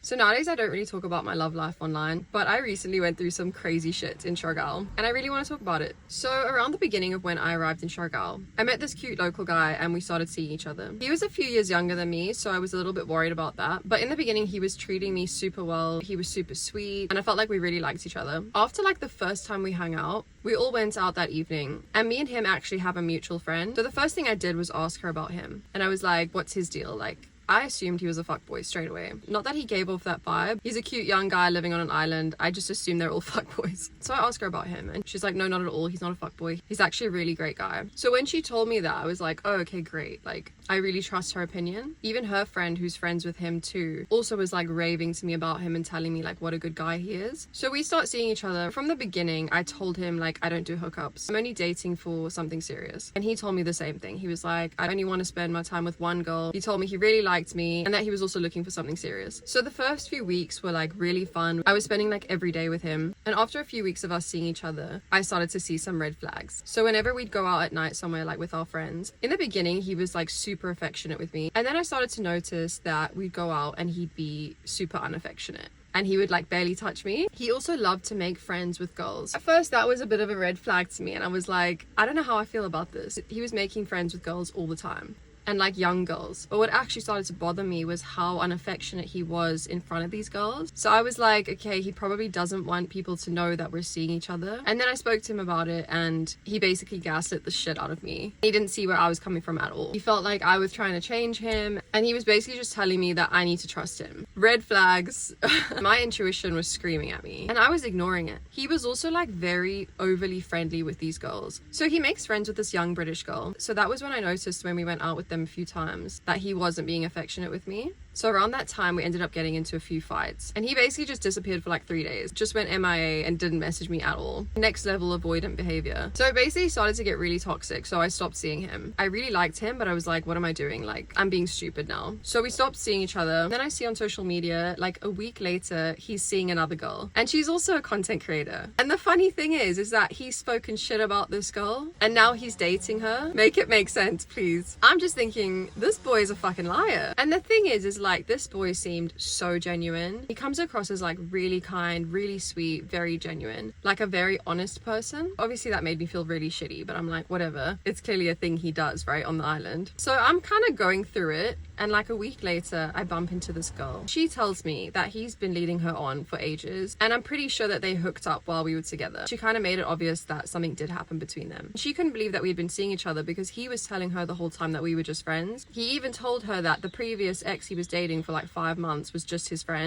So nowadays I don't really talk about my love life online, but I recently went through some crazy shit in Siargao and I really want to talk about it. So around the beginning of when I arrived in Siargao, I met this cute local guy and we started seeing each other. He was a few years younger than me, so I was a little bit worried about that. But in the beginning, he was treating me super well. He was super sweet and I felt like we really liked each other. After like the first time we hung out, we all went out that evening and me and him actually have a mutual friend. So the first thing I did was ask her about him. And I was like, what's his deal? Like, I assumed he was a fuckboy straight away. Not that he gave off that vibe. He's a cute young guy living on an island. I just assumed they're all fuckboys. So I asked her about him and she's like, no, not at all. He's not a fuckboy. He's actually a really great guy. So when she told me that, I was like, oh, okay, great. Like, I really trust her opinion. Even her friend who's friends with him too also was like raving to me about him and telling me like what a good guy he is. So we start seeing each other. From the beginning, I told him like, I don't do hookups. I'm only dating for something serious. And he told me the same thing. He was like, I only want to spend my time with one girl. He told me he really liked me and that he was also looking for something serious. So the first few weeks were like really fun. I was spending like every day with him. And after a few weeks of us seeing each other, I started to see some red flags. So whenever we'd go out at night somewhere like with our friends, in the beginning, he was like super affectionate with me. And then I started to notice that we'd go out and he'd be super unaffectionate. And he would like barely touch me. He also loved to make friends with girls. At first that was a bit of a red flag to me and I was like, I don't know how I feel about this. He was making friends with girls all the time. And like young girls. But what actually started to bother me was how unaffectionate he was in front of these girls. So I was like, okay, he probably doesn't want people to know that we're seeing each other. And then I spoke to him about it and he basically gaslit the shit out of me. He didn't see where I was coming from at all. He felt like I was trying to change him and he was basically just telling me that I need to trust him. Red flags. My intuition was screaming at me and I was ignoring it. He was also like very overly friendly with these girls. So he makes friends with this young British girl. So that was when I noticed when we went out with them a few times that he wasn't being affectionate with me. So around that time we ended up getting into a few fights and he basically just disappeared for like 3 days, just went MIA and didn't message me at all. Next level avoidant behavior. So it basically started to get really toxic, so I stopped seeing him. I really liked him but I was like, what am I doing? Like, I'm being stupid now. So we stopped seeing each other. Then I see on social media like a week later he's seeing another girl and she's also a content creator. And the funny thing is that he's spoken shit about this girl and now he's dating her. Make it make sense, please. I'm just thinking this boy is a fucking liar. And the thing is like this boy seemed so genuine. He comes across as like really kind, really sweet, very genuine, like a very honest person. Obviously that made me feel really shitty, but I'm like, whatever, it's clearly a thing he does right on the island. So I'm kind of going through it and like a week later I bump into this girl. She tells me that he's been leading her on for ages and I'm pretty sure that they hooked up while we were together. She kind of made it obvious that something did happen between them. She couldn't believe that we had been seeing each other because he was telling her the whole time that we were just friends. He even told her that the previous ex he was dating for like 5 months was just his friend.